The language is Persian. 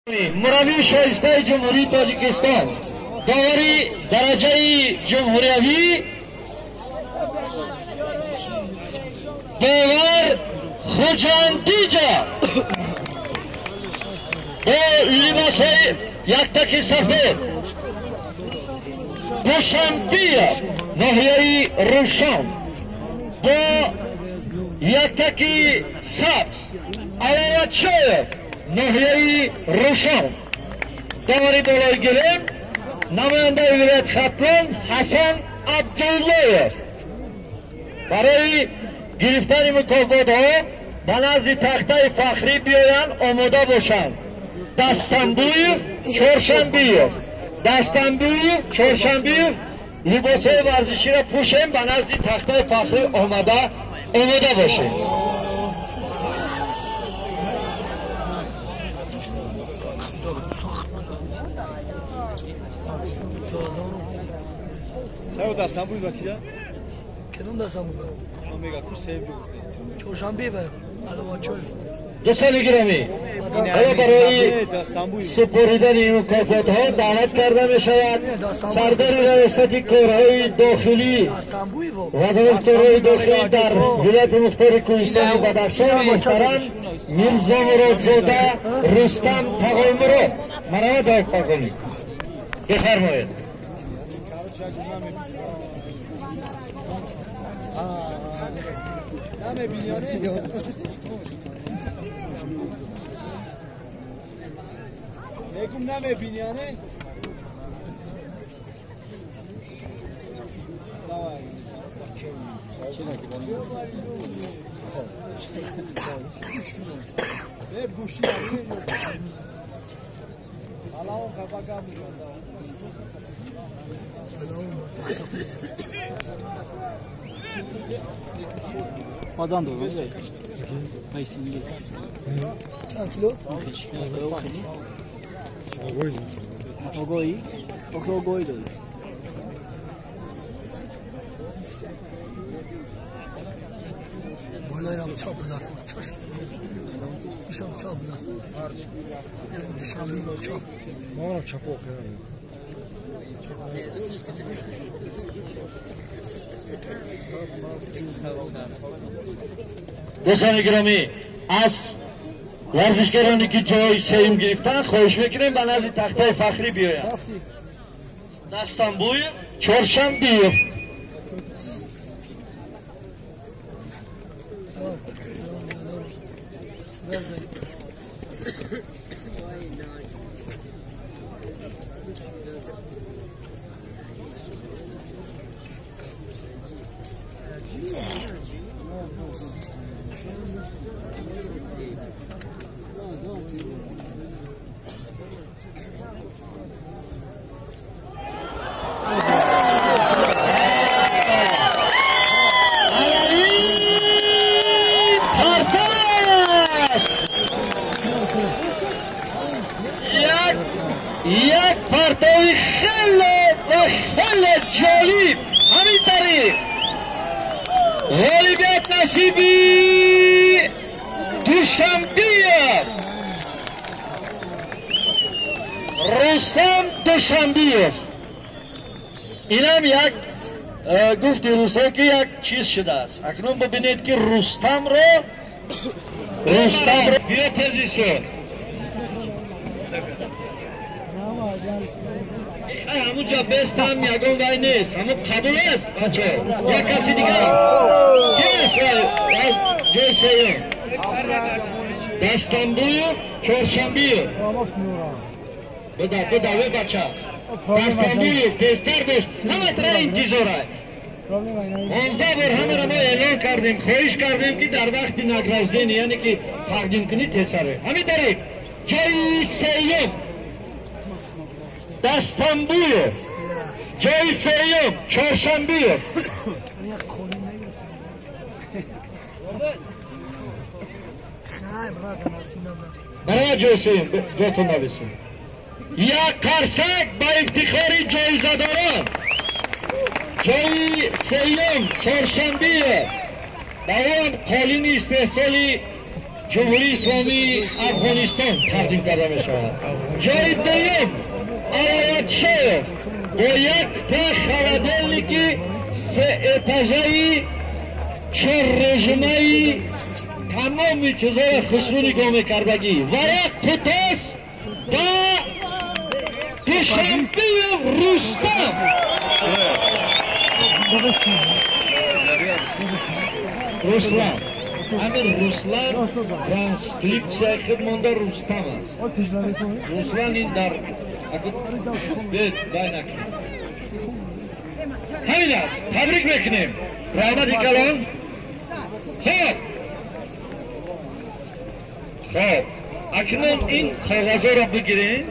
مروی شایسته جمهوری تاجیکستان داوری درجه جمهوریوی داور خوجاندیجا با لباس یک تک سفید دوشنبه ناحیه روشن با یک تک سبز علاوه چای ناحیه روشن داوری بالای گرم نماینده ولایت ختلان حسن عبداللهیف برای گرفتن مکافات ها به نزد تخته فخری بیایند آماده باشند. دستنبوی چهارشنبه لباس های ورزشی را پوشیم به نزد تخته فخری آماده باشیم. سایو دستم بوی وکیل؟ کدوم دستم بوی؟ من میگم تو سیب جو چهارشنبه به علاوه چای دوستان گرامی حالا برای سپردن این مکافات ها دعوت کرده می شود سردار ریاست کارهای داخلی وزارت کارهای داخلی در ولایت مختار کوهستان بدخشان محترم میرزا مرادزاده رستم تقایمراد مرحبا دعوت کنید بفرمایید. نمه بینیانه نگم نمه بینیانه به گوشی حالا اون قبقه میکنده Madan doğru. Ay singi. کیلو؟ Ogoyi. Ogoyi doğru. بالایرم چاپ بدارم چشم ایشان چاپ بدارم دشمنی رو چاپ ما چاپ کنیم دوستان گرامی از ورزشکارانی که جای سیم گرفتن خواهش میکنیم به نزد تخته فخری بیایند. دستنبوی چهارشنبه یک پرتوی خیلی جالب همین طریق غالبیت نصیبی دوشنبه رستم دوشنبه اینم یک گفتی روسا که یک چیز شده است. اکنون ببینید که رستم را بیا تیزی شد همونجا بستم یکم وای نیست همون قبول است بچه یک کسی دیگه جای سیون دستنبوی چهارشنبه بدوی بچه دستنبوی تستر بش همه تره انتظاره 15 بار همه را ما اعلان کردیم خواهش کردیم که در وقت نگرازدین یعنی که تقدیم کنید تستره همین طریق جای سیون دستنبوی جای سیوم چهارشنبه برای جای سیوم جاتون نبسیم یک قرصک با افتخار جایزه داران جای سیوم چهارشنبه با اون قالین استحصالی جمهوری اسلامی افغانستان تقدیم کرده می شود. جای دوم آرادشایر با یک تا خردلی سه اتاژه‌ای 4 رژیمه‌ای تمام چیزهای خسرو نگاه میکردگی و یک پوتاس با دوشنبه رستم رسلان همین رسلان ترانسکریپسیای خود مانده رستم است. رسلان این در بید دای نکنیم همین است. تبریک میکنیم رحمت کلان. خب اکنون این کاغذها را بگیرین